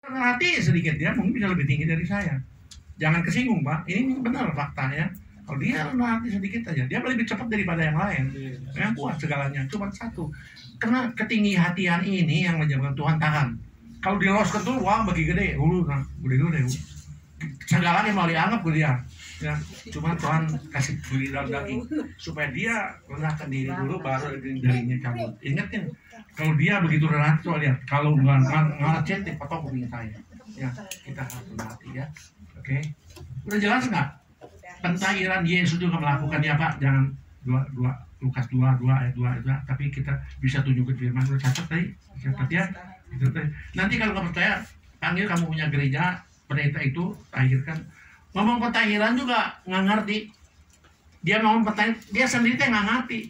Hati sedikit dia mungkin bisa lebih tinggi dari saya. Jangan kesinggung Pak, ini benar faktanya. Kalau dia rendah hati sedikit aja, dia lebih cepat daripada yang lain. Yang kuat segalanya, cuma satu. Karena ketinggi hatian ini yang menyebabkan Tuhan tahan. Kalau diloskan tuh, wah bagi gede, nah, gede. Segalanya mau dianggap ke dia. Ya, cuma Tuhan kasih beli dalam daging supaya dia rendahkan diri dulu, baru darinya cabut. Ingatin, kalau dia begitu rendah tuh lihat, kalau nggak cetek potong kuping saya. Ya, kita harus rendah hati ya. Oke, udah jelas nggak? Pentahiran Yesus juga melakukannya Pak. Jangan Lukas 2 ayat 2 itu, tapi kita bisa tunjukin firman. Udah catat tadi, catat ya. Itu tadi. Nanti kalau nggak percaya, panggil kamu punya gereja, pendeta itu tahirkan. Ngomong pentahiran juga nggak ngerti. Dia ngomong pentahiran, dia sendiri teh nggak ngerti.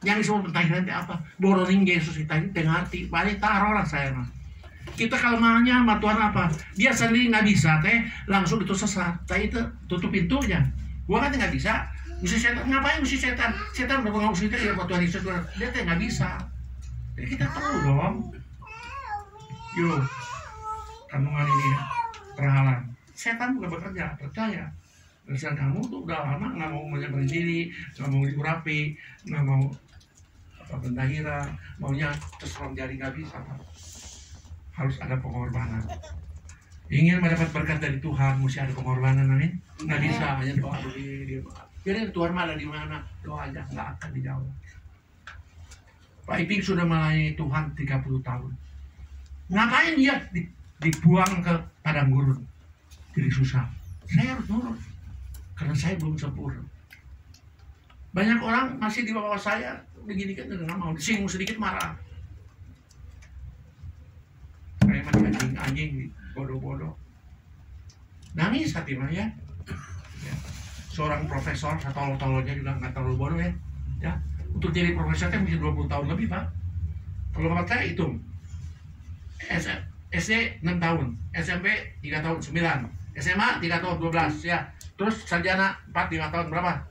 Yang disebut pentahiran itu apa? Boroning Yesus kita ini teh ngerti. Balik taruh lah saya mah. Kita kelemahannya sama Tuhan apa? Dia sendiri nggak bisa teh langsung itu sesat. Tadi itu tutup pintunya. Gua kan nggak bisa. Mesti setan, ngapain mesti setan? Setan udah mengusir kita ya Tuhan Yesus. Dia teh nggak bisa. Jadi kita perlu dong. Yo, kandungan ini perhalan. Setan bukan bekerja, percaya. Dan kamu tuh udah lama nggak mau menyeberang diri, nggak mau diurapi, nggak mau apa pentahiran, maunya terserang jari nggak bisa. Harus ada pengorbanan. Ingin mendapat berkat dari Tuhan, mesti ada pengorbanan, amin. Nggak bisa hanya doa dulu. Jadi Tuhan malah di mana doa aja nggak akan dijawab. Pak Iping sudah melayani Tuhan 30 tahun. Ngapain dia dibuang ke padang gurun? Jadi susah. Saya harus nurut karena saya belum sempurna. Banyak orang masih di bawah saya begini kan nggak mau, disinggung sedikit marah. Saya masih anjing bodoh-bodoh. Nangis hati mah ya. Seorang profesor setolol-tololnya juga nggak terlalu bodoh ya. Ya. Untuk jadi profesor kan mesti 20 tahun lebih Pak. Kalau bapak saya hitung. SD 6 tahun, SMP 3 tahun 9. SMA 3 tahun 12 ya. Terus sarjana 3 tahun berapa?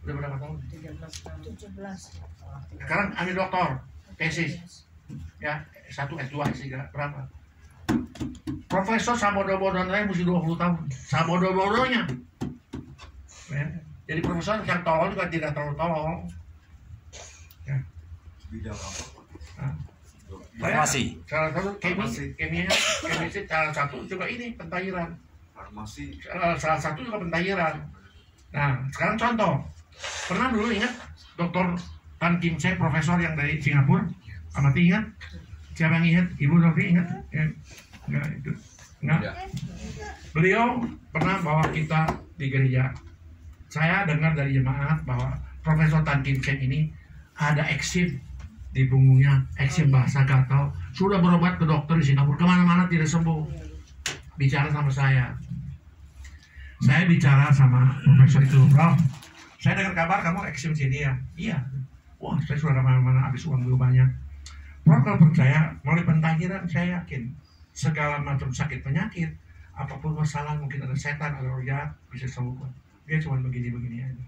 Udah berapa tahun? 17. Sekarang ambil doktor, tesis. Ya, S1, S2, S3 berapa? Profesor sabodo-bodoh lain mesti 20 tahun. Sabodo-bodohnya. Ya. Jadi profesor yang tolol juga tidak terlalu tolol. Ya. Bidang apa? Nah. Farmasi. Salah satu kimia salah satu juga ini pentahiran. Farmasi. Salah satu juga pentahiran. Nah, sekarang contoh. Pernah dulu ingat Dr. Tan Kim Sek, profesor yang dari Singapura? Amati ingat? Siapa yang ingat? Ibu Novi ingat? Enggak itu. Enggak. Beliau pernah bawa kita di gereja. Saya dengar dari jemaat bahwa Profesor Tan Kim Sek ini ada eksim di punggungnya, eksim bahasa gatal. Sudah berobat ke dokter di Singapura, kemana-mana tidak sembuh. Bicara sama saya bicara sama profesor itu, Prof, saya dengar kabar kamu eksim sini ya. Iya. Wah, saya sudah kemana-mana, habis uang dulu banyak. Prof, kalau percaya melalui pentahiran, saya yakin segala macam sakit penyakit, apapun masalah, mungkin ada setan, ada roh jahat, bisa sembuh. Dia cuma begini-begini aja.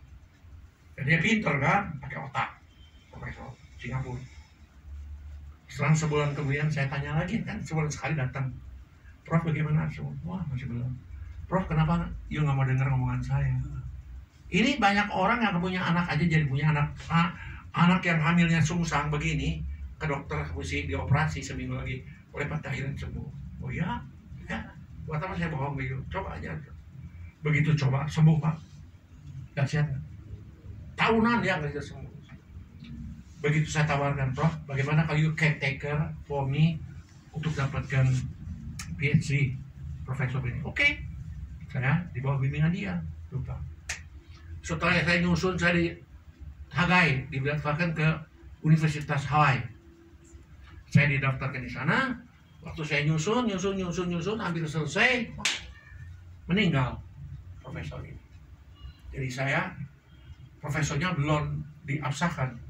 Dan dia pintar kan, pakai otak, profesor Singapura. Setelah sebulan kemudian saya tanya lagi, kan sebulan sekali datang, Prof bagaimana? Wah masih belum. Prof kenapa you nggak mau dengar ngomongan saya? Ini banyak orang yang punya anak aja jadi punya anak. Anak yang hamilnya sungsang begini, ke dokter mesti dioperasi seminggu lagi, oleh pentahiran sembuh. Oh ya? Ya. Buat apa saya bohong gitu? Coba aja. Begitu coba sembuh Pak. Dahsyat. Tahunan ya nggak bisa sembuh. Begitu saya tawarkan, Prof, bagaimana kalau you caretaker for me untuk dapatkan PhD, profesor ini? Oke, saya di bawah bimbingan dia, lupa. Setelah saya nyusun, saya di Hawaii, didaftarkan ke Universitas Hawaii. Saya didaftarkan di sana. Waktu saya nyusun, hampir selesai, meninggal profesor ini. Jadi saya, profesornya belum diabsahkan.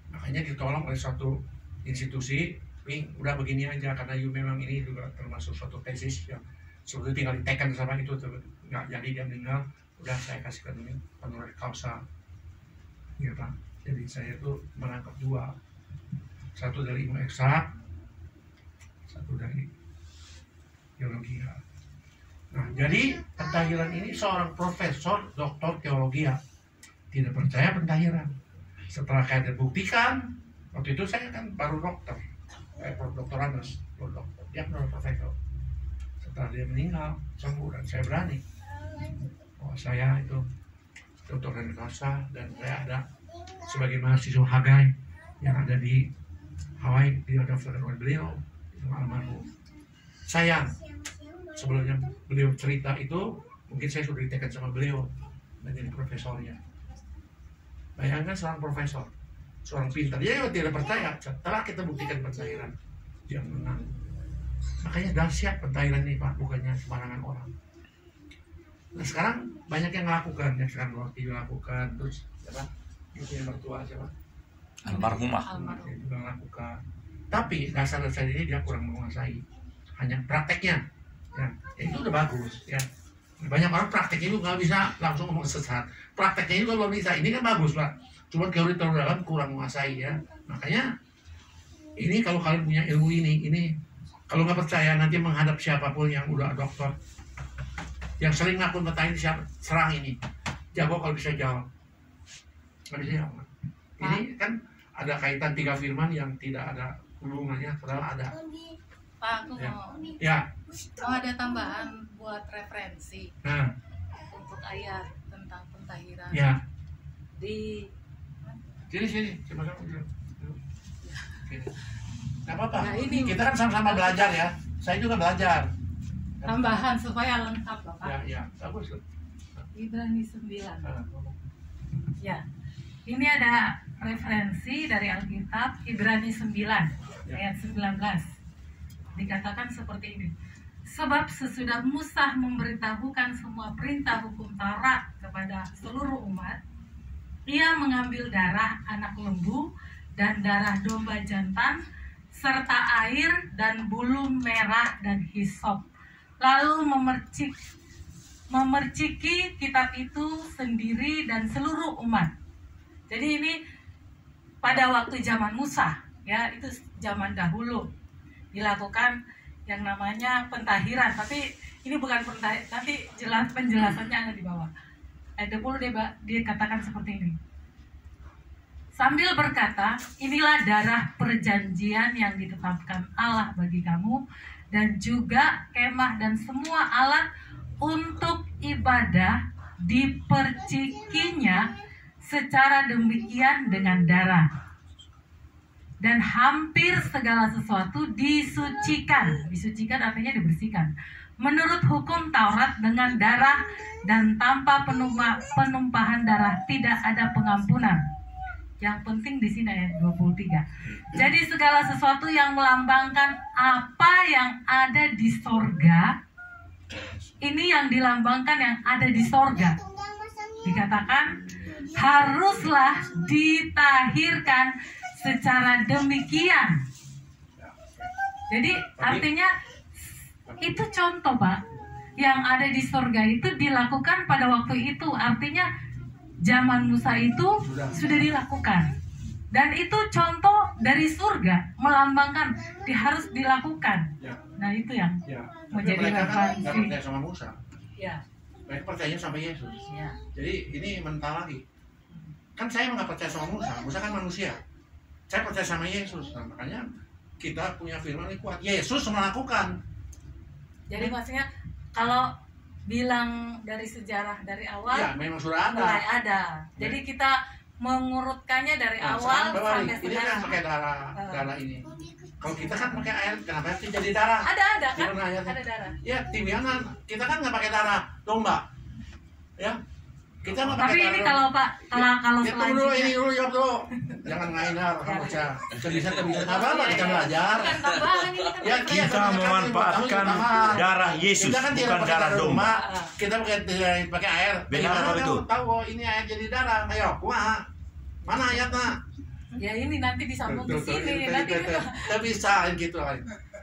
Makanya ditolong oleh suatu institusi, udah begini aja karena you memang ini juga termasuk suatu tesis yang sebetulnya tinggal ditekan sama itu, nggak jadi dia meninggal. Udah saya kasihkan ini honoris causa, ya Pak. Jadi saya tuh menangkap dua, satu dari ilmu eksak, satu dari teologi. Nah, jadi pentahiran ini seorang profesor doktor teologi tidak percaya pentahiran. Setelah kayak terbuktikan, waktu itu saya kan baru dokter, dokter Anas, dokter, dia profesor. Setelah dia meninggal, sembuh, dan saya berani. Oh, saya itu dokter dari Kasa, dan saya ada sebagai mahasiswa Hagai yang ada di Hawaii, dia daftarkan oleh beliau, itu almarhum. Sayang, sebelumnya beliau cerita itu, mungkin saya sudah ditekan sama beliau menjadi profesornya. Bayangkan seorang profesor, seorang pintar, dia juga tidak percaya. Setelah kita buktikan pentahiran, dia menang. Makanya dahsyat pentahiran ini Pak, bukannya sembarangan orang. Nah sekarang banyak yang melakukan, yang sekarang waktu dilakukan, terus siapa? Itu yang mertua siapa? Almarhumah. Dia juga melakukan. Tapi dasar-dasar ini dia kurang menguasai. Hanya prakteknya, ya itu udah bagus, ya. Banyak orang prakteknya itu nggak bisa langsung ngomong sesat. Prakteknya itu belum bisa. Ini kan bagus Pak. Cuma teori terlalu dalam kurang menguasai ya. Makanya ini kalau kalian punya ilmu ini kalau nggak percaya nanti menghadap siapapun yang udah dokter, yang sering ngakun petahin siapa, serang ini. Jago kalau bisa jawab. Nggak bisa jawab. Ini kan ada kaitan 3 firman yang tidak ada hubungannya, padahal ada. Pak, aku Ya. mau Ya. ada tambahan buat referensi Nah, untuk ayat tentang pentahiran ya. di Sini, coba kamu. Sini. Nggak apa-apa. Nah, ini Kita kan sama-sama belajar ya. Saya juga belajar. tambahan supaya lengkap Bapak. Ya, bagus. Ibrani 9. Nah, Ya. Ini ada referensi dari Alkitab Ibrani 9 ayat 19. Dikatakan seperti ini. Sebab sesudah Musa memberitahukan semua perintah hukum Taurat kepada seluruh umat, ia mengambil darah anak lembu dan darah domba jantan serta air dan bulu merah dan hisop, lalu memerciki kitab itu sendiri dan seluruh umat. Jadi ini pada waktu zaman Musa, ya itu zaman dahulu dilakukan yang namanya pentahiran, tapi ini bukan pentahiran, nanti penjelasannya ada di bawah. Ayat 20 dia katakan seperti ini. Sambil berkata, inilah darah perjanjian yang ditetapkan Allah bagi kamu, dan juga kemah dan semua alat untuk ibadah dipercikinya secara demikian dengan darah. Dan hampir segala sesuatu disucikan. Disucikan artinya dibersihkan. Menurut hukum Taurat dengan darah, dan tanpa penumpahan darah tidak ada pengampunan. Yang penting di sini ayat 23. Jadi segala sesuatu yang melambangkan apa yang ada di sorga, ini yang dilambangkan yang ada di sorga. Dikatakan haruslah ditahirkan secara demikian. Jadi artinya itu contoh Pak, yang ada di sorga itu dilakukan pada waktu itu. Artinya zaman Musa itu sudah dilakukan. Dan itu contoh dari surga, melambangkan harus dilakukan. Nah itu yang menjadi mereka kan nggak referensi. percaya sama Musa. Ya. Mereka percaya sama Yesus. Ya. Jadi ini mental lagi. Kan saya nggak percaya sama Musa. Musa kan manusia. Saya percaya sama Yesus. Nah, makanya kita punya firman yang kuat. Yesus melakukan. Jadi maksudnya kalau bilang dari sejarah dari awal, Ya, memang sudah ada. mulai ada. Jadi kita mengurutkannya dari Nah, awal sekarang balik. sampai Ini kan sekarang. pakai darah ini. Kalau kita kan pakai air, kenapa sih jadi darah? Ada kan? Gimana ayatnya? Ada darah. Ya, timbangan. Kita kan nggak pakai darah domba. Ya, kita nggak pakai Tapi darah ini domba. kalau Pak, kalau Ya, tunggu dulu, ini selanjutnya dulu, jawab dulu. Jangan ngainar, kamu baca. Bisa apa kita belajar. bukan tambahan ini kan. Ya, Kita kan memanfaatkan darah Yesus, Kita kan tidak bukan pakai darah domba. Kita pakai air. Benar Gimana kalau itu? kamu tahu oh, ini air jadi darah? Ayo, kumaha? Mana ayatnya? Ya ini nanti disambung ke sini. Nanti Tidak bisa gitu.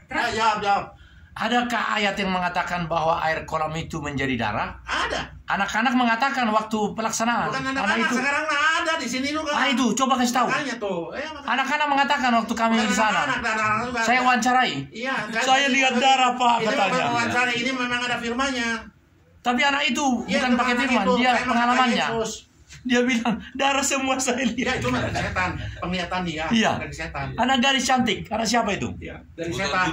Jawab. Adakah ayat yang mengatakan bahwa air kolam itu menjadi darah? Ada. Anak-anak mengatakan waktu pelaksanaan. Bukan Anak anak-anak, itu. sekarang ada di sini juga. Itu coba kasih tahu. Makanya tuh. Anak-anak mengatakan waktu kami di sana. Anak-anak juga. Saya wawancarai. Iya. Saya lihat darah, Pak, Ini katanya. bukan wawancara, ini memang ada firmanya. Tapi anak itu Iya, bukan itu pakai anak firman, itu, dia memang pengalamannya. kata Yesus. Dia bilang darah semua saya Ya lihat. itu mah dari setan, penglihatan dia. Iya. Dari setan. Anak gadis cantik, karena siapa itu? Iya, dari setan.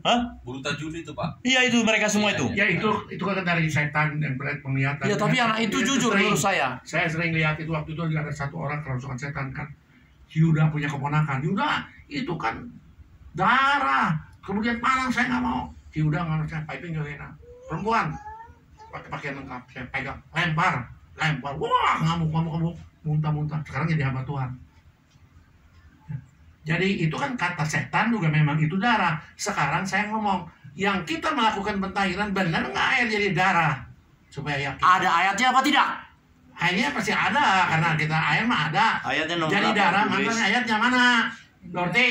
Hah? Bulu tajuli itu, Pak. Iya itu mereka semua itu. Ya itu kan dari setan yang penglihatan. Iya tapi anak itu jujur sering. menurut saya. Saya sering lihat itu waktu itu ada satu orang kerasukan setan kan. Yuda punya keponakan. Yuda itu kan darah. Kemudian palang saya nggak mau. Yuda nggak mau saya piping juga enak. Perempuan pakai pakaian lengkap. Saya pegang, lempar. Wah ngamuk. Muntah. Sekarang jadi hamba Tuhan. Jadi itu kan kata setan juga memang itu darah. Sekarang saya ngomong, yang kita melakukan pentahiran benar nggak air jadi darah? Supaya yakin. Ada ayatnya apa tidak? Airnya pasti ada karena kita air mah ada. Ayatnya nomor Jadi berapa, darah tulis? makanya ayatnya mana? Dorti,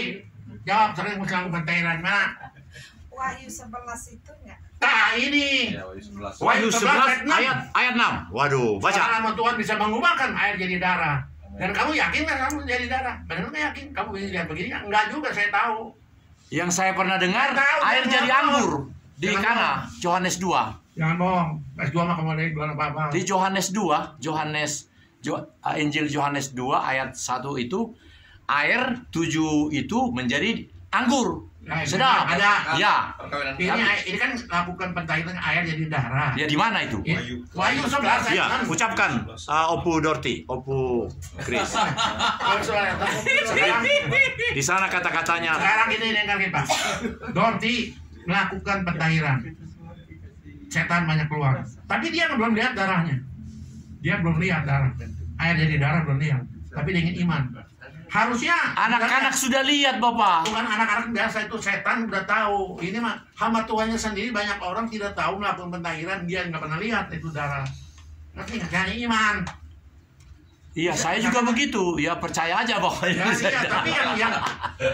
jawab sering melakukan pentahiran mana? Wahyu 11 itu enggak? Nah ini. Ya, Wahyu 11. Wahyu 11 11 ayat 6. Waduh, baca. Karena Tuhan bisa mengubahkan air jadi darah. Dan kamu yakin kan kamu jadi darah? Benar nggak yakin? Kamu begini lihat begini nggak? Enggak juga, saya tahu. Yang saya pernah dengar Tahu, air jangan jadi bohong. anggur di Jangan Kana, bohong. Yohanes 2. Jangan bohong. S2 mah kamu ada jualan apa-apa. Di Yohanes 2, Injil Yohanes 2 ayat 1 itu air 7 itu menjadi anggur. Nah, itu Sedap. ada. Ya. Perkawinan Ini kan lakukan pentahiran air jadi darah. Ya di mana itu? Wahyu 11 saya Ya, kan. ucapkan Opu Dorti, Opu Chris. Sekarang Di sana kata-katanya. ini dengarkan Pak. Dorti melakukan pentahiran. Setan banyak keluar. Tapi dia belum lihat darahnya. Dia belum lihat darah. Air jadi darah belum lihat. Tapi dia ingin iman. Harusnya Anak-anak sudah lihat, Bapak. bukan anak-anak biasa, itu setan udah tahu. Ini mah hamba Tuhannya sendiri, banyak orang tidak tahu melakukan pentahiran, dia nggak pernah lihat itu darah. Ngerti nggak? Jangan iman. Iya, saya juga begitu. Ya percaya aja pokoknya. Ya, iya, tapi yang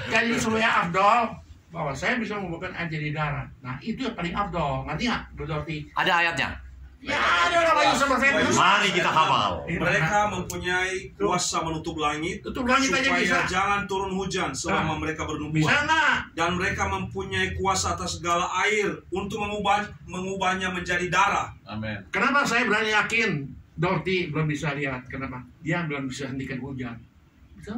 jadi supaya afdol bahwa saya bisa membuatkan air jadi darah. Nah itu yang paling afdol. Ngerti nggak, Bu Dorti? Ada ayatnya. Ya ada orang Wahyu 11 Mari kita hafal. Mereka mempunyai kuasa menutup langit, Tutup langit aja supaya bisa. jangan turun hujan selama mereka Bisa bernubuat. nggak? Dan mereka mempunyai kuasa atas segala air untuk mengubahnya menjadi darah. Amin. Kenapa saya berani yakin Dorti belum bisa lihat? Kenapa? Dia belum bisa hentikan hujan. Betul?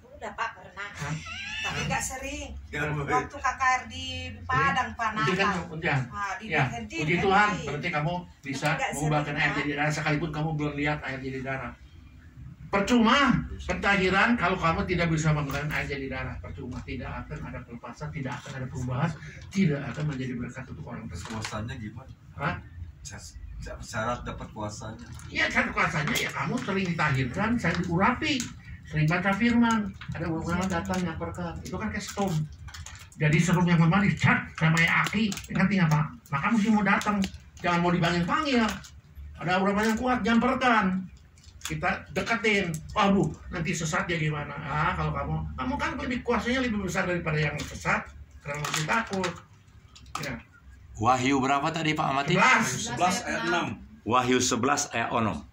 Udah Pak pernah. Hah? Tapi nggak sering. Kan, Waktu KKR di Padang Pak Hentikan Natal. hujan. Ah, Ya, dihenti, puji henti. Tuhan, berarti kamu bisa Tapi nggak mengubahkan sering, air Pak. jadi darah sekalipun kamu belum lihat air jadi darah. Percuma pentahiran kalau kamu tidak bisa mengubahkan air jadi darah. Percuma, tidak akan ada pelepasan, tidak akan ada perubahan, tidak akan menjadi berkat untuk orang tersebut. kuasanya gimana? Hah? Syarat dapat kuasanya. Iya kan kuasanya ya kamu sering ditahirkan, saya diurapi, sering baca firman, ada orang datang nyamperkan, itu kan kayak storm. Jadi serum yang memang dicat sama yang aki, ngerti nggak Pak? Maka mesti mau datang, jangan mau dipanggil-panggil. Ada orang yang kuat, nyamperkan. Kita deketin, waduh nanti sesat ya gimana? Ah kalau kamu kan lebih kuasanya lebih besar daripada yang sesat, karena mesti takut. Ya. Wahyu berapa tadi Pak Amati? 11. 11 ayat 6. Wahyu 11 ayat 6.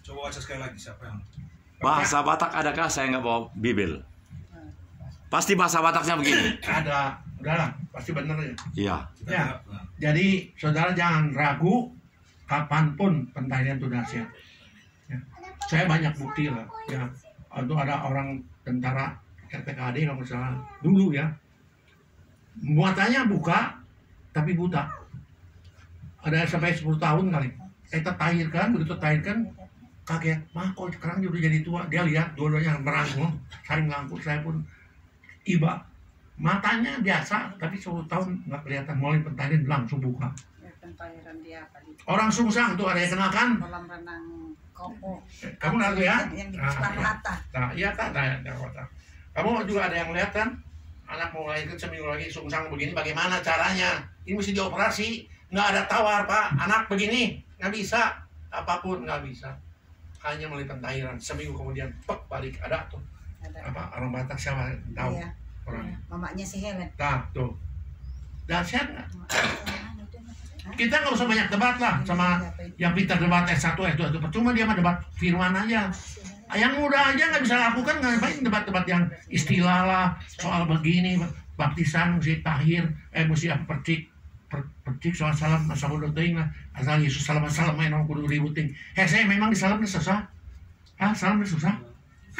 Coba baca sekali lagi siapa yang Bahasa Batak adakah? Saya nggak bawa Bibel. Pasti bahasa Bataknya begini. Ada, udahlah, pasti bener ya. Iya. Ya. Jadi saudara jangan ragu kapanpun pentahiran itu dahsyat. Ya. Saya banyak bukti lah. Ya. Itu ada orang tentara RPKAD kalau misalnya dulu ya. Muatannya buka tapi buta. Ada sampai 10 tahun kali. Kita tahirkan, begitu tahirkan kaget, mah kok sekarang dia udah jadi tua. Dia lihat dua-duanya merangkul, saling melangkul. Saya pun iba. Matanya biasa, tapi 10 tahun nggak kelihatan. Mulai pentahiran langsung buka. Pentahiran dia apa di Orang Sungsang tuh ada yang kenal kan? kolam renang Kopo. Kamu tahu ya? Yang di Nah, Soekarno Hatta. nah, iya kan? Kamu juga ada yang lihat kan? Anak mau lahir seminggu lagi sungsang begini, bagaimana caranya? Ini mesti dioperasi, nggak ada tawar Pak. Anak begini nggak bisa, apapun nggak bisa. Hanya melalui pentahiran. Seminggu kemudian, pek balik ada tuh. Ada. Apa orang Batak siapa tahu Iya. orang? Mamanya si Helen. Nah tuh, dahsyat nggak? Kita nggak usah banyak debat lah sama yang pintar debat S1, S2, itu percuma dia mah debat firman aja. Yang muda aja nggak bisa lakukan, ngapain debat-debat yang istilah lah, soal begini, baptisan, mesti tahir, mesti apa percik soal salam, masa bodoh ting lah, asal Yesus salam main kudu ributing. Saya memang di salam susah, salam susah,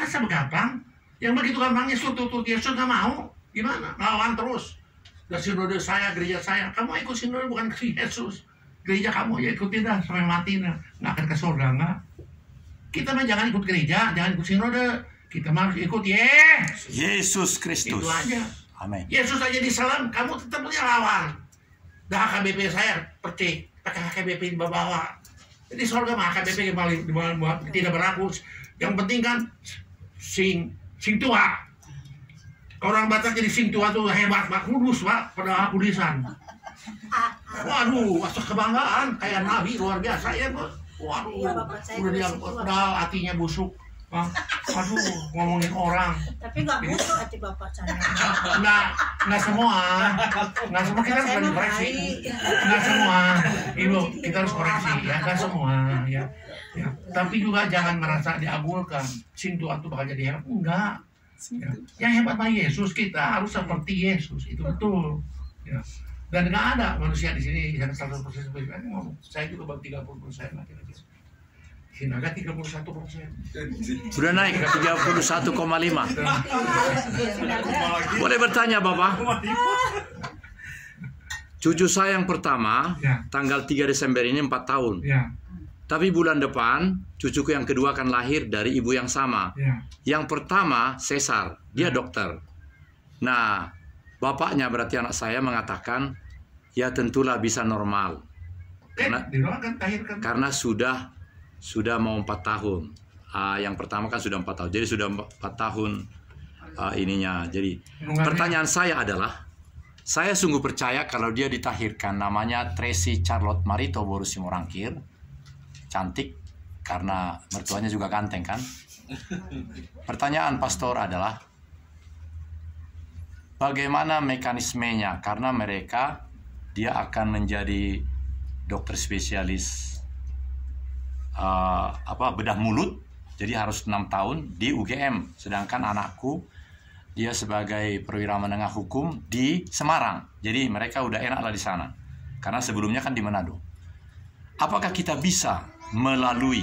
asa gampang, yang begitu gampangnya tutut Yesus nggak mau, gimana? Lawan terus. Dan sinode saya, gereja saya, kamu ikut sinode bukan ke Yesus, gereja kamu ya ikutin dah sampai mati, nggak akan ke surga nggak? Kita mah jangan ikut gereja, jangan ikut sinode. Kita mah harus ikut Yesus Kristus. Itu aja. Amin. Yesus aja disalam, kamu tetap punya lawan. Dah HKBP saya percik, pakai HKBP di bawah. Jadi surga mah HKBP tidak berlaku. Yang penting kan sing tua. Orang Batak jadi sing tua tuh hebat, Pak, kudus, Pak, pada kudisan. Waduh, masuk kebanggaan kayak nabi luar biasa ya, Bos. Waduh, udah dia padahal hatinya busuk. Waduh, ngomongin orang. Tapi nggak busuk hati bapak saya. Nggak semua kita harus koreksi. Nggak semua, Ibu, kita harus koreksi ya, nggak semua ya. Tapi juga jangan merasa diabulkan. Sing tua tuh bakal jadi hebat, enggak. Ya. Yang hebat mah Yesus, kita harus seperti Yesus, itu betul. Ya. Dan nggak ada manusia di sini yang 100% seperti ngomong. Saya juga baru 30% lah kira-kira. Sinaga 31%. Sudah naik ke 31,5. Boleh bertanya Bapak? Cucu saya yang pertama, Ya. tanggal 3 Desember ini 4 tahun. Ya, Tapi bulan depan, cucuku yang kedua akan lahir dari ibu yang sama. ya. Yang pertama, sesar. Dia dokter. Nah, bapaknya berarti anak saya mengatakan, ya tentulah bisa normal. Didoakan tahirkan. Karena sudah mau 4 tahun. Yang pertama kan sudah 4 tahun. Jadi sudah 4 tahun ininya. Jadi pertanyaan saya adalah, saya sungguh percaya kalau dia ditahirkan, namanya Tracy Charlotte Marito Boru Simorangkir. Cantik karena mertuanya juga ganteng kan. Pertanyaan pastor adalah, bagaimana mekanismenya? Karena dia akan menjadi dokter spesialis bedah mulut, jadi harus 6 tahun di UGM. Sedangkan anakku dia sebagai perwira menengah hukum di Semarang. Jadi mereka udah enak lah di sana. Karena sebelumnya kan di Manado. Apakah kita bisa melalui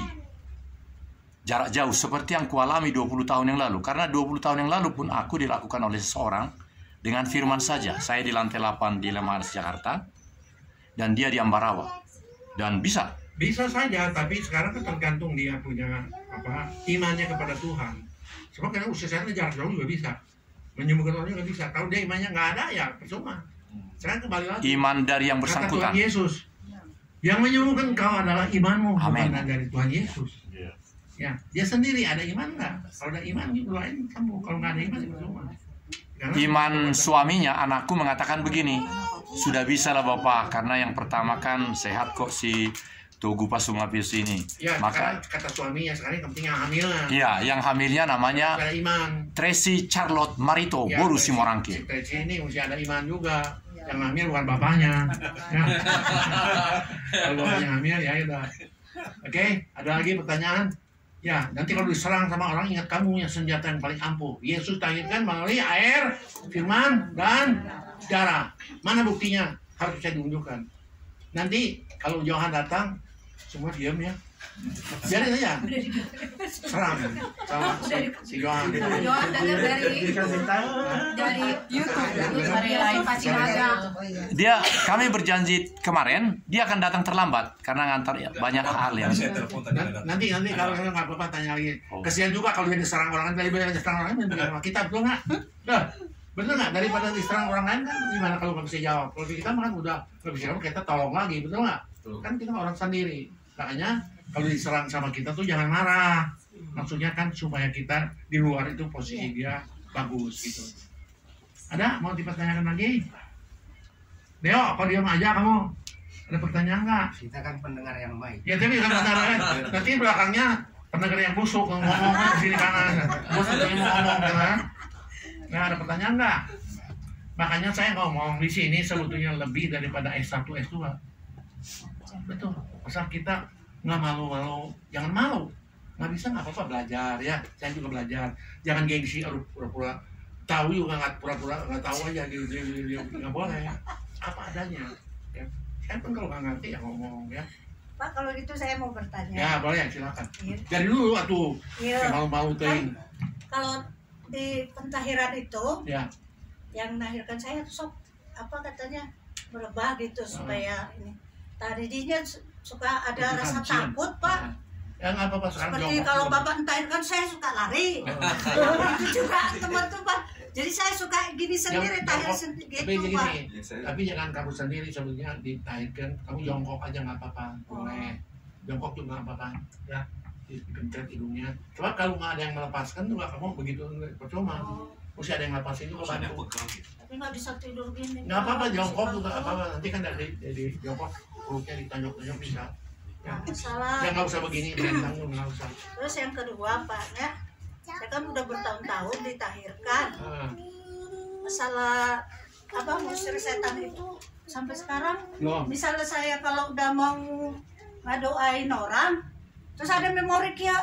jarak jauh seperti yang kualami 20 tahun yang lalu? Karena 20 tahun yang lalu pun aku dilakukan oleh seseorang dengan firman saja. Saya di lantai 8 di Lemhanas, Jakarta, dan dia di Ambarawa. Dan bisa. Bisa saja, tapi sekarang kan tergantung dia punya imannya kepada Tuhan. Sebab karena usia saya jarak jauh juga bisa. Menyembuhkan orang juga bisa. Kalau dia imannya nggak ada, ya percuma. Sekarang kembali lagi. Iman dari yang Kata bersangkutan. Tuhan Yesus. Yang menyembuhkan kau adalah imanmu, Amin. bukan dari Tuhan Yesus. Ya, dia sendiri ada iman nggak? Kalau ada iman, doain sembuh. Kalau nggak ada iman, itu percuma. Karena Iman suaminya, anakku mengatakan begini, sudah bisa lah Bapak, karena yang pertama kan sehat kok si Tugu Pasumapius ini. Ya, Maka kata suaminya sekarang yang penting yang hamilnya. iya, yang hamilnya namanya Ada iman. Tracy Charlotte Marito Ya, Boru si Simorangkir. Tracy ini mesti ada iman juga. Yang hamil bukan bapaknya. Ya. Kalau bapaknya hamil ya udah. Oke, ada lagi pertanyaan? Ya, nanti kalau diserang sama orang, ingat kamu yang senjata yang paling ampuh. Yesus tahirkan melalui air, firman, dan darah. Mana buktinya? Harus saya tunjukkan. Nanti kalau Yohan datang, semua diam ya. Biarin aja. Serang sama si Yohan. Yohan dengar dari YouTube, dari live Pacinaga. Kami berjanji kemarin dia akan datang terlambat karena ngantar banyak hal yang. Saya telepon tadi ada. Nanti kalau saya nggak apa-apa tanya lagi. Kesian juga kalau dia diserang orang lain, daripada diserang orang lain mendingan sama kita, betul nggak? Betul nggak? Daripada diserang orang lain kan gimana kalau nggak bisa jawab? Kalau kita kan udah nggak bisa jawab, kita tolong lagi, betul nggak? Kan kita orang sendiri. Makanya kalau diserang sama kita tuh jangan marah. Maksudnya kan supaya kita di luar itu posisi dia bagus gitu. Ada mau dipertanyakan lagi? Deo, kok diam aja kamu? Ada pertanyaan nggak? Kita kan pendengar yang baik. Ya tapi kan benar. Nanti belakangnya pendengar yang busuk ngomong ke sini kanan. Busuk yang mau ngomong kan? Nah, ada pertanyaan nggak? Makanya saya ngomong di sini sebetulnya lebih daripada S1, S2. Betul. Asal kita nggak malu-malu, jangan malu. Nggak bisa nggak apa-apa belajar ya. Saya juga belajar. Jangan gengsi, pura-pura tahu juga nggak pura-pura nggak tahu aja gitu, nggak boleh. Apa adanya. Ya. Saya pun kalau nggak ngerti ya ngomong ya. Pak, kalau gitu saya mau bertanya. Ya boleh, silakan. Iya. Dari dulu atuh. Iya. Kayak malu-malu ting. Kalau di pentahiran itu, Ya. yang melahirkan saya tuh sok apa katanya berubah gitu supaya ini. Tadinya suka ada Itu rasa kancing. takut, Pak. Ya nggak apa-apa sekarang. Seperti jongkok kalau dulu. Bapak entahirkan saya suka lari. Itu juga teman-teman. Jadi saya suka gini sendiri, Jongkok. tahir sendiri Tapi gitu, gini, Pak. Ya, saya tapi jangan kamu sendiri sebelumnya ditahirkan, kamu jongkok aja nggak apa-apa, boleh. Jongkok juga nggak apa-apa, ya. Dipencet hidungnya. Coba kalau nggak ada yang melepaskan juga kamu begitu percuma. Oh, Mesti ada yang lepasin juga ada bantu. bekal gitu. tapi nggak bisa tidur gini. Nggak apa-apa, Pak. jongkok juga nggak apa-apa. Nanti kan dari jongkok perutnya ditanjok-tanjok bisa. Ya. Salah. Ya nggak usah begini, berentang juga nggak usah. Terus yang kedua, Pak, ya. Saya kan udah bertahun-tahun ditahirkan. Ah, Masalah apa ngusir setan itu sampai sekarang, loh, misalnya saya kalau udah mau ngadoain orang, terus ada memori kia,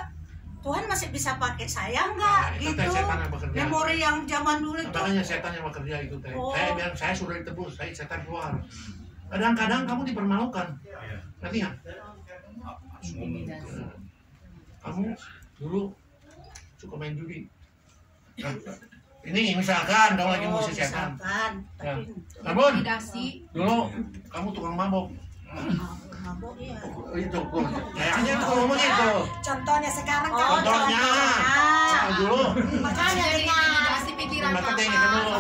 Tuhan masih bisa pakai saya Nah, nggak itu gitu? teh setan yang bekerja. Memori yang zaman dulu itu. Makanya setan yang bekerja itu teh. Oh. Saya bilang saya sudah ditebus, saya setan keluar. Kadang-kadang kamu dipermalukan. Ngerti nggak? Kamu dulu suka main judi. Nah, ini misalkan kamu lagi musik setan. Misalkan, Ya. tapi Nabun, Dikasih dulu kamu tukang mabok. mabok ya. Itu tuh, kayaknya tuh ngomong itu. Contohnya sekarang Oh, kan Contohnya, contohnya. dulu. makanya jadi dengan dikasih pikiran Maka Papa. teh ini kan dulu.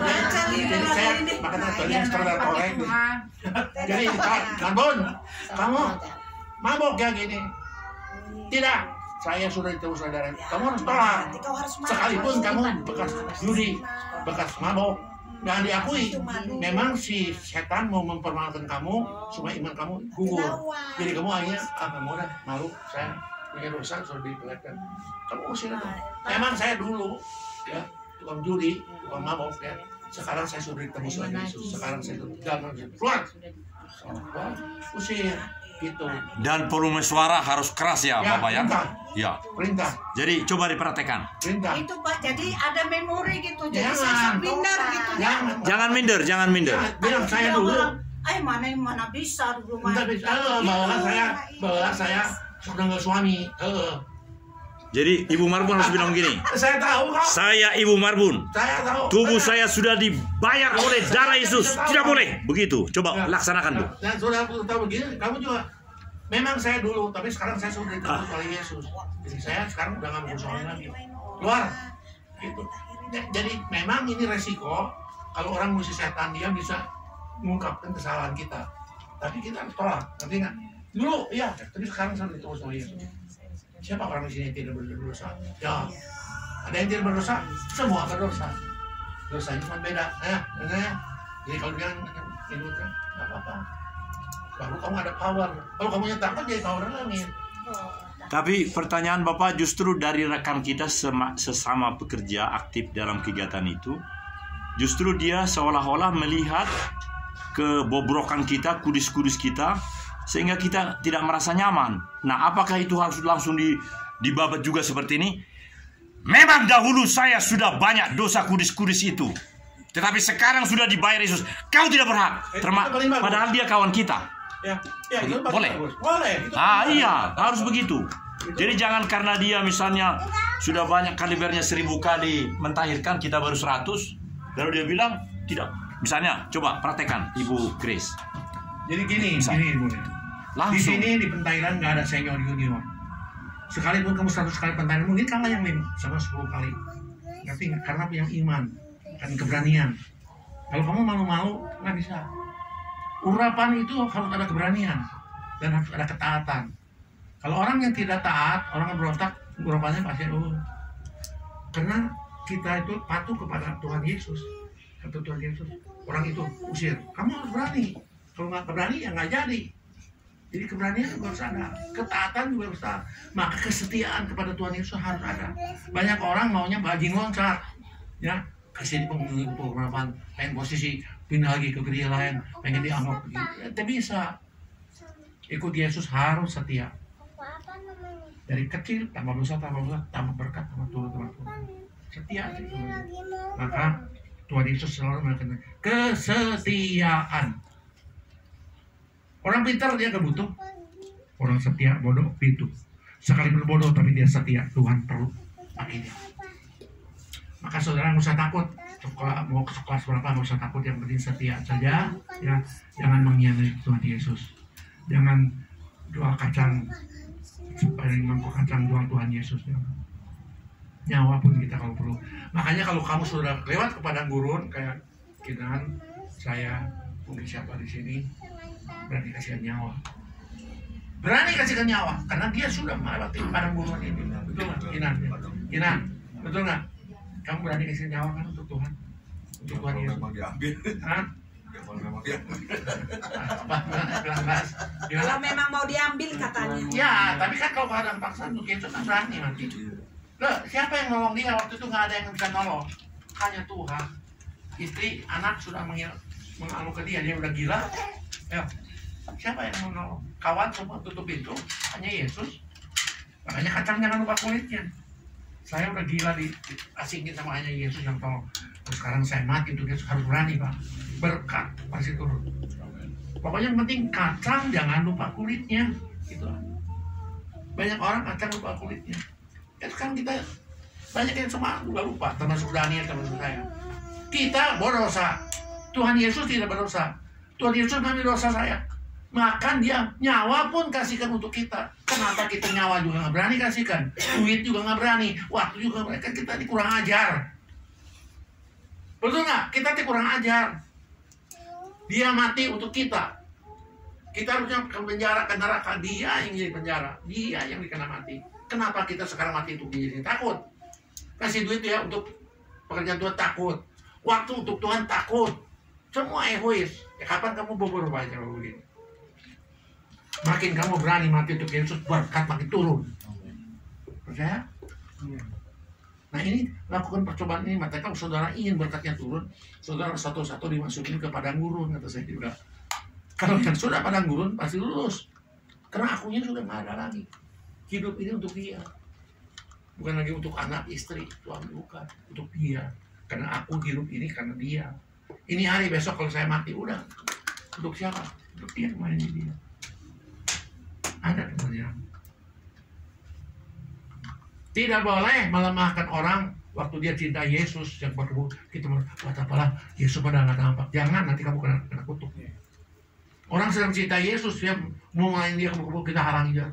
Jadi saya makanya tadi sekedar korek. Tuhan. Jadi Nabun, kamu mabok ya gini. Tidak, saya sudah ditebus saudara. Kamu harus tolak. nanti kau harus Sekalipun kamu bekas judi, bekas mabok, jangan diakui. Memang si setan mau mempermalukan kamu supaya iman kamu gugur. Jadi kamu akhirnya kamu udah malu, saya punya dosa sudah diperlihatkan. Kamu usir itu. Memang saya dulu ya tukang judi, tukang mabok ya. Sekarang saya sudah ditebus oleh Yesus. Sekarang saya sudah jangan keluar. Usir gitu. Dan volume suara harus keras ya, Ya, Bapak ya. perintah. Ya. Perintah, Jadi coba diperhatikan. perintah. Itu Pak, jadi ada memori gitu. Jadi Jangan. saya minder gitu. Jangan. Jangan minder, jangan minder. Bilang saya Ada dulu. orang, mana bisa dulu Entah bisa, bawa saya sudah nggak suami. Jadi Ibu Marbun harus bilang gini. Saya tahu kok. Saya Ibu Marbun. Saya tahu. Tubuh saya sudah dibayar oleh darah Yesus. Tidak boleh begitu. Coba laksanakan tuh. Dan sudah tahu begini, kamu juga. Memang saya dulu, tapi sekarang saya sudah ditebus oleh Yesus. Jadi saya sekarang udah nggak mau suami lagi. Keluar. Gitu. Jadi memang ini resiko. Kalau orang musik setan dia bisa mengungkapkan kesalahan kita. Tapi kita harus tolak. Ngerti nggak? Dulu, iya. Tapi sekarang saya ditebus oleh Yesus. Siapa orang di sini yang tidak berdosa? Ya, ada yang tidak berdosa, semua berdosa. Dosanya cuma beda. Jadi kalau dia hidup kan, nggak apa-apa. Baru kamu ada power. Kalau kamu nyatakan jadi power langit. Tapi pertanyaan Bapak justru dari rekan kita sesama pekerja aktif dalam kegiatan itu, justru dia seolah-olah melihat kebobrokan kita, kudus-kudus kita, sehingga kita tidak merasa nyaman. Nah, apakah itu harus langsung dibabat juga seperti ini? Memang dahulu saya sudah banyak dosa kudus-kudus itu, tetapi sekarang sudah dibayar Yesus. Kau tidak berhak. Padahal dia kawan kita. Ya, itu Boleh. bagus. Boleh. Itu Ah bagus. iya, harus begitu. Jadi jangan karena dia misalnya sudah banyak kalibernya 1000 kali mentahirkan, kita baru 100, lalu dia bilang tidak. Misalnya, coba praktekkan Ibu Grace. Jadi gini, Bisa. Bu. Di Langsung. sini di pentahiran nggak ada senior junior. Sekalipun kamu 100 kali pentahiran, mungkin kalah yang 5 sama 10 kali. Ngerti nggak? Karena punya iman dan keberanian. Kalau kamu malu-malu, nggak bisa. Urapan itu harus ada keberanian dan harus ada ketaatan. Kalau orang yang tidak taat, orang yang berontak, urapannya pasti karena kita itu patuh kepada Tuhan Yesus. Kata Tuhan Yesus, orang itu usir. Kamu harus berani. Kalau nggak berani, ya nggak jadi. Jadi keberanian juga harus ada, ketaatan juga harus ada. Maka kesetiaan kepada Tuhan Yesus harus ada. Banyak orang maunya bajing loncat, ya kasih di pengurapan, pengen posisi pindah lagi ke gereja lain, pengen dianggap begitu. Tidak bisa. Ikut Yesus harus setia. Dari kecil tambah besar, tambah berkat, tambah turun. Setia aja. Maka Tuhan Yesus selalu mengatakan kesetiaan. Orang pintar dia gak butuh. Orang setia bodoh itu. Sekalipun bodoh tapi dia setia, Tuhan perlu pakai dia. Maka saudara nggak usah takut. Mau ke kelas berapa nggak usah takut, yang penting setia saja. Ya, jangan mengkhianati Tuhan Yesus. Jangan jual kacang supaya mangkuk kacang jual Tuhan Yesus. Nyawa pun kita kalau perlu. Makanya kalau kamu sudah lewat ke padang gurun kayak Kinan, saya, mungkin siapa di sini, berani kasihkan nyawa. Berani kasihkan nyawa karena dia sudah melewati padang gurun ini. Betul nggak, Kinan? Betul nggak? Kamu berani kasih nyawa kan untuk Tuhan? Untuk Tuhan Yesus. Memang diambil. Hah? Memang diambil. Kalau memang mau diambil katanya. Ya, tapi kan kalau keadaan paksa untuk Yesus kan berani nanti. Loh, siapa yang nolong dia waktu itu? Nggak ada yang bisa nolong. Hanya Tuhan. Istri, anak sudah mengalu ke dia udah gila. Ya, siapa yang mau nolong? Kawan semua tutup pintu, hanya Yesus. Makanya kacang jangan lupa kulitnya. Saya udah gila diasingin sama hanya Yesus yang tolong. Terus sekarang saya mati untuk Yesus, harus berani Pak. Berkat pasti turun. Pokoknya yang penting kacang jangan lupa kulitnya. Gitu. Banyak orang kacang lupa kulitnya. Ya sekarang kita banyak yang semua lupa, termasuk Daniel, termasuk saya. Kita berdosa. Tuhan Yesus tidak berdosa. Tuhan Yesus mengambil dosa saya. Makan dia, nyawa pun kasihkan untuk kita. Kenapa kita nyawa juga nggak berani kasihkan? Duit juga nggak berani, waktu juga nggak berani. Kan kita kurang ajar. Betul nggak? Kita kurang ajar. Dia mati untuk kita. Kita harusnya ke penjara, ke neraka. Dia yang jadi penjara. Dia yang dikena mati. Kenapa kita sekarang mati untuk diri? Takut. Kasih duit ya untuk pekerjaan Tuhan, takut. Waktu untuk Tuhan, takut. Semua egois. Ya kapan kamu berubah aja kalau begini? Makin kamu berani mati untuk Yesus, berkat makin turun. Percaya? Nah ini, lakukan percobaan ini. Maka kalau saudara ingin berkatnya turun, saudara satu-satu dimasukin ke padang gurun, kata saya juga. Kalau yang sudah padang gurun, pasti lulus. Karena akunya sudah nggak ada lagi. Hidup ini untuk dia. Bukan lagi untuk anak, istri, Tuhan bukan. Untuk dia. Karena aku hidup ini karena dia. Ini hari besok kalau saya mati, udah. Untuk siapa? Untuk dia, kemarin dia. Ada kemudian. Tidak boleh melemahkan orang waktu dia cinta Yesus yang berkubu. Kita buat apalah Yesus pada nggak nampak. Jangan, nanti kamu kena kutuk. Orang sedang cinta Yesus, dia mau main dia berkubu, kita halangi dia.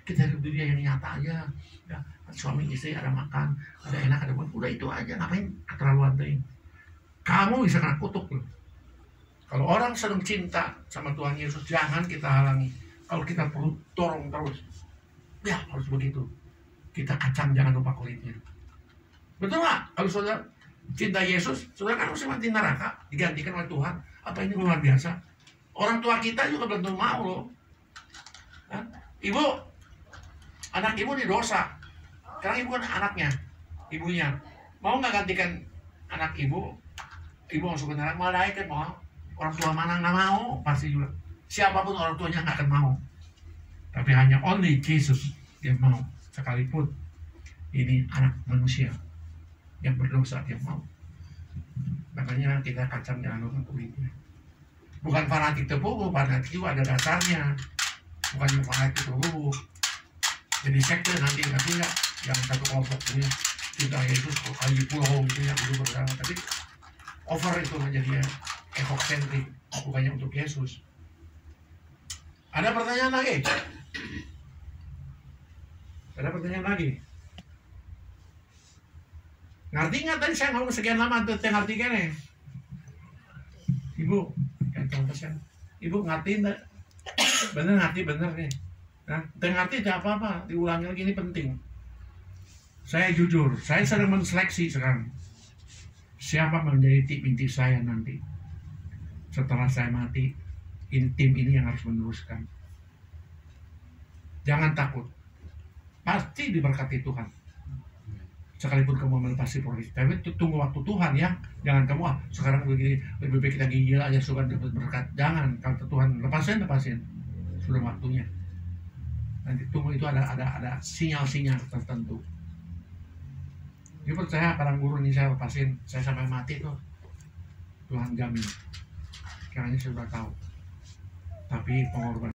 Kita hidup dunia yang nyata aja. Ya, suami istri ada makan, ada enak, ada buat. Udah itu aja. Ngapain keterlaluan tuh? Kamu bisa kena kutuk loh. Kalau orang sedang cinta sama Tuhan Yesus, jangan kita halangi. Kalau kita perlu dorong terus, ya harus begitu. Kita kacang jangan lupa kulitnya. Betul nggak? Kalau saudara cinta Yesus, saudara kan harus mati neraka, digantikan oleh Tuhan. Apa ini luar biasa? Orang tua kita juga belum tentu mau loh. Nah, ibu, anak ibu di dosa. Karena ibu kan anaknya, ibunya. Mau nggak gantikan anak ibu? Ibu masuk ke neraka, malah kan mau. Orang tua mana nggak mau, pasti juga. Siapapun orang tuanya nggak akan mau. Tapi hanya only Jesus yang mau. Sekalipun ini anak manusia yang berdosa, dia mau. Makanya kita kacang jangan lupa kulitnya. Bukan fanatik terpukul, fanatik itu ada dasarnya. Bukan yang fanatik terpukul. Jadi sekte nanti nggak yang satu kelompok ini cinta Yesus kali pulau gitu ya, itu bersama. Tapi over itu menjadi egosentrik, bukannya untuk Yesus. Ada pertanyaan lagi? Ada pertanyaan lagi? Ngerti nggak tadi saya ngomong sekian lama tuh ngerti kan ya? Ibu, Ibu ngerti enggak? Bener ngerti bener nih. Nah, ngerti tidak apa-apa, diulangi lagi, ini penting. Saya jujur, saya sedang menseleksi sekarang. Siapa menjadi tim inti saya nanti? Setelah saya mati, tim ini yang harus meneruskan. Jangan takut. Pasti diberkati Tuhan. Sekalipun kamu melepasi profesi, tapi tunggu waktu Tuhan ya. Jangan kamu sekarang begini, lebih baik kita gigil aja supaya dapat berkat. Jangan, kalau Tuhan lepasin. sudah waktunya. Nanti tunggu, itu ada sinyal-sinyal tertentu. Dia percaya padang gurun ini saya lepasin, saya sampai mati tuh, Tuhan jamin. Karena ini sudah tahu. Tapi pengorbanan